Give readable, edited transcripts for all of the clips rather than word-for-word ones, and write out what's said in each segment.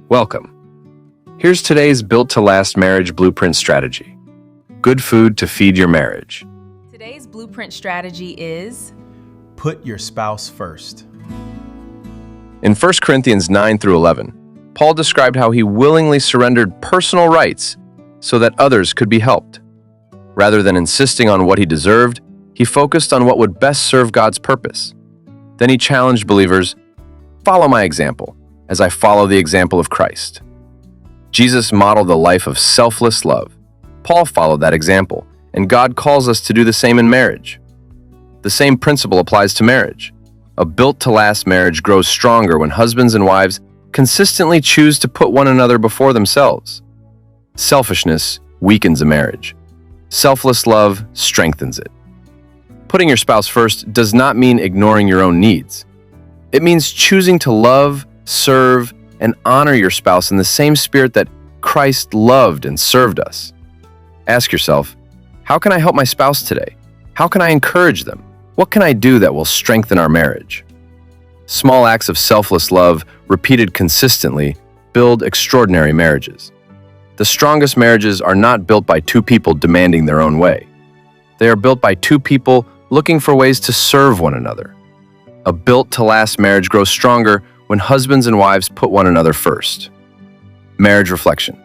Welcome. Here's today's built-to-last marriage blueprint strategy. Good food to feed your marriage. Today's blueprint strategy is Put your spouse first. In 1 Corinthians 9 through 11, Paul described how he willingly surrendered personal rights so that others could be helped. Rather than insisting on what he deserved, he focused on what would best serve God's purpose. Then he challenged believers, "Follow my example, as I follow the example of Christ." Jesus modeled a life of selfless love. Paul followed that example, and God calls us to do the same in marriage. The same principle applies to marriage. A built-to-last marriage grows stronger when husbands and wives consistently choose to put one another before themselves. Selfishness weakens a marriage. Selfless love strengthens it. Putting your spouse first does not mean ignoring your own needs. It means choosing to love, serve, and honor your spouse in the same spirit that Christ loved and served us. Ask yourself, how can I help my spouse today? How can I encourage them? What can I do that will strengthen our marriage? Small acts of selfless love, repeated consistently, build extraordinary marriages. The strongest marriages are not built by two people demanding their own way. They are built by two people looking for ways to serve one another. A built-to-last marriage grows stronger when husbands and wives put one another first. Marriage reflection.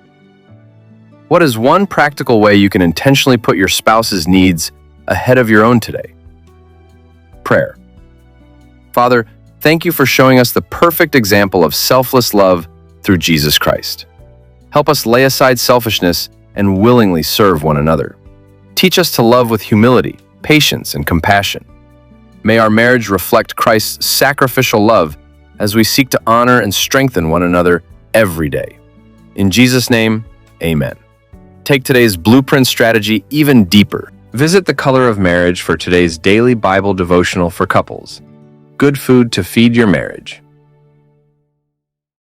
What is one practical way you can intentionally put your spouse's needs ahead of your own today? Prayer. Father, thank you for showing us the perfect example of selfless love through Jesus Christ. Help us lay aside selfishness and willingly serve one another. Teach us to love with humility, patience, and compassion. May our marriage reflect Christ's sacrificial love as we seek to honor and strengthen one another every day. In Jesus' name, amen. Take today's blueprint strategy even deeper. Visit The Color of Marriage for today's daily Bible devotional for couples. Good food to feed your marriage.